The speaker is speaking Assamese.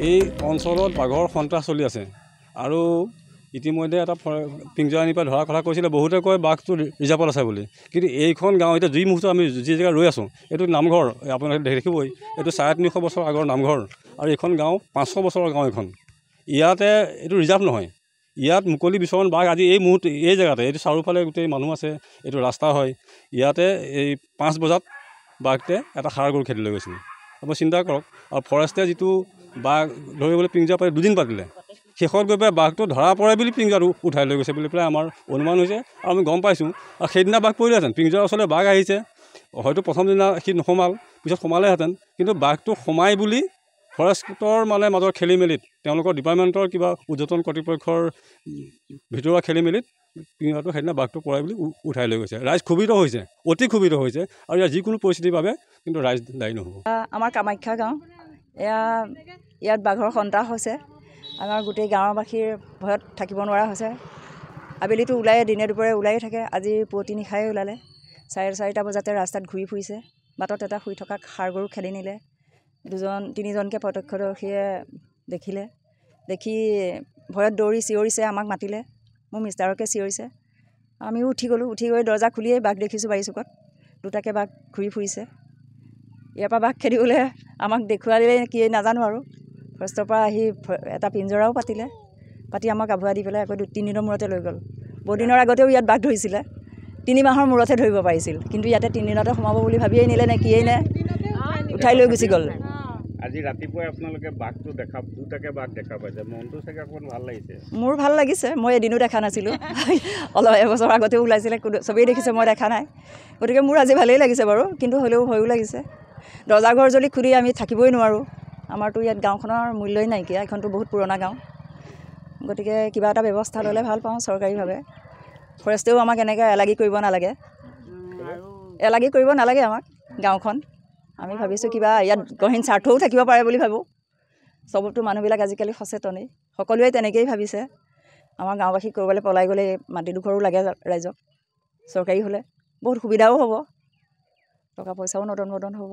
এই অঞ্চলত বাঘৰ সন্ত্ৰাস চলি আছে আৰু ইতিমধ্যে এটা পিঞ্জৰানিৰ পৰা ধৰাৰ কথা কৈছিলে। বহুতে কয় বাঘটো ৰিজাৰ্ভত আছে বুলি, কিন্তু এইখন গাঁও এতিয়া যি মুহূৰ্তত আমি যি জেগাত ৰৈ আছোঁ, এইটো নামঘৰ। আপোনালোকে দেখিবই, এইটো 350 বছৰ আগৰ নামঘৰ আৰু এইখন গাঁও 500 বছৰৰ গাঁও। এইখন ইয়াতে এইটো ৰিজাৰ্ভ নহয়, ইয়াত মুকলি বিচৰণ বাঘ আজি এই মুহূৰ্ত এই জেগাতে, এইটো চাৰিওফালে গোটেই মানুহ আছে, এইটো ৰাস্তা হয়। ইয়াতে এই 5 বজাত বাঘটোৱে এটা ষাঁড় গৰু খেদি লৈ গৈছিল। আপুনি চিন্তা কৰক। আৰু ফৰেষ্টে যিটো বাঘ ধৰিবলৈ পিঞ্জৰা পাতি 2 দিন পাতিলে, শেষত গৈ পেলাই বাঘটো ধৰা পৰে বুলি পিঞ্জৰাটো উঠাই লৈ গৈছে বুলি পেলাই আমাৰ অনুমান হৈছে আৰু আমি গম পাইছোঁ। আৰু সেইদিনা বাঘ পৰিলেহেঁতেন, পিঞ্জৰাৰ ওচৰলৈ বাঘ আহিছে, হয়তো প্ৰথম দিনা সি নোসোমাল, পিছত সোমালেহেঁতেন। কিন্তু বাঘটো সোমাই বুলি ফৰেষ্টৰ মাজৰ খেলি মেলিত, তেওঁলোকৰ ডিপাৰ্টমেণ্টৰ কিবা উৰ্ধ্বতন কৰ্তৃপক্ষৰ ভিতৰুৱা খেলি মেলিত পিঞ্জৰাটো সেইদিনা বাঘটো পৰাই বুলি উঠাই লৈ গৈছে। ৰাইজ ক্ষোভিত হৈছে, অতি ক্ষোভিত হৈছে, আৰু ইয়াৰ যিকোনো পৰিস্থিতিৰ বাবে কিন্তু ৰাইজ দায়ী নহ'ব। আমাৰ কামাখ্যা গাঁও, ইয়াত বাঘৰ সন্ত্ৰাস হৈছে। আমাৰ গোটেই গাঁৱৰবাসীৰ ভয়ত থাকিব নোৱাৰা হৈছে। আবেলিটো ওলাই, দিনে দুপৰে ওলাই থাকে। আজি পুৱতি নিশাই ওলালে, 4:30 বজাতে ৰাস্তাত ঘূৰি ফুৰিছে। বাটত এটা শুই থকা ষাঁড় গৰু খেদি নিলে। 2-3জনকৈ প্ৰত্যক্ষদৰ্শীয়ে দেখিলে, দেখি ভয়ত দৌৰি চিঞৰিছে, আমাক মাতিলে, মোৰ মিষ্টাৰকে চিঞৰিছে। আমিও উঠি গ'লোঁ। উঠি গৈ দৰ্জা খুলিয়েই বাঘ দেখিছোঁ বাৰীচুকত, 2টাকৈ বাঘ ঘূৰি ফুৰিছে। ইয়াৰ পৰা বাঘ খেদিবলৈ আমাক দেখুৱালে কি নাজানো আৰু। ফৰেষ্টৰ পৰা আহি এটা পিঞ্জৰাও পাতিলে, পাতি আমাক আভুৱা দি পেলাই আকৌ 3 দিনৰ মূৰতে লৈ গ'ল। বহুদিনৰ আগতেও ইয়াত বাঘ ধৰিছিলে, 3 মাহৰ মূৰতহে ধৰিব পাৰিছিল, কিন্তু ইয়াতে 3 দিনতে সোমাব বুলি ভাবিয়েই নিলে নে কিয়েই নে, উঠাই লৈ গুচি গ'ল। আজি ৰাতিপুৱাই আপোনালোকে বাঘটো 2টাকৈ বাঘ দেখা পাইছে, মনটো চাগে অকণমান ভাল লাগিছে? মোৰ ভাল লাগিছে, মই এদিনো দেখা নাছিলোঁ। অলপ এবছৰ আগতেও ওলাইছিলে, চবেই দেখিছে, মই দেখা নাই। গতিকে মোৰ আজি ভালেই লাগিছে বাৰু, কিন্তু হ'লেও ভয়ো লাগিছে। দৰ্জা ঘৰ যদি খুলি আমি থাকিবই নোৱাৰোঁ। আমাৰতো ইয়াত গাঁওখনৰ মূল্যই নাইকিয়া, এইখনতো বহুত পুৰণা গাঁও। গতিকে কিবা এটা ব্যৱস্থা ল'লে ভাল পাওঁ চৰকাৰীভাৱে। ফৰেষ্টেও আমাক এনেকৈ এলাগী কৰিব নালাগে আমাক গাঁওখন। আমি ভাবিছোঁ কিবা ইয়াত গহীন স্বাৰ্থও থাকিব পাৰে বুলি ভাবোঁ। চবতো মানুহবিলাক আজিকালি সচেতনেই, সকলোৱে তেনেকৈয়ে ভাবিছে। আমাৰ গাঁওবাসীক ক'ৰবালৈ পলাই গ'লে মাটিডোখৰো লাগে ৰাইজক। চৰকাৰী হ'লে বহুত সুবিধাও হ'ব, টকা পইচাও নদন বদন হ'ব।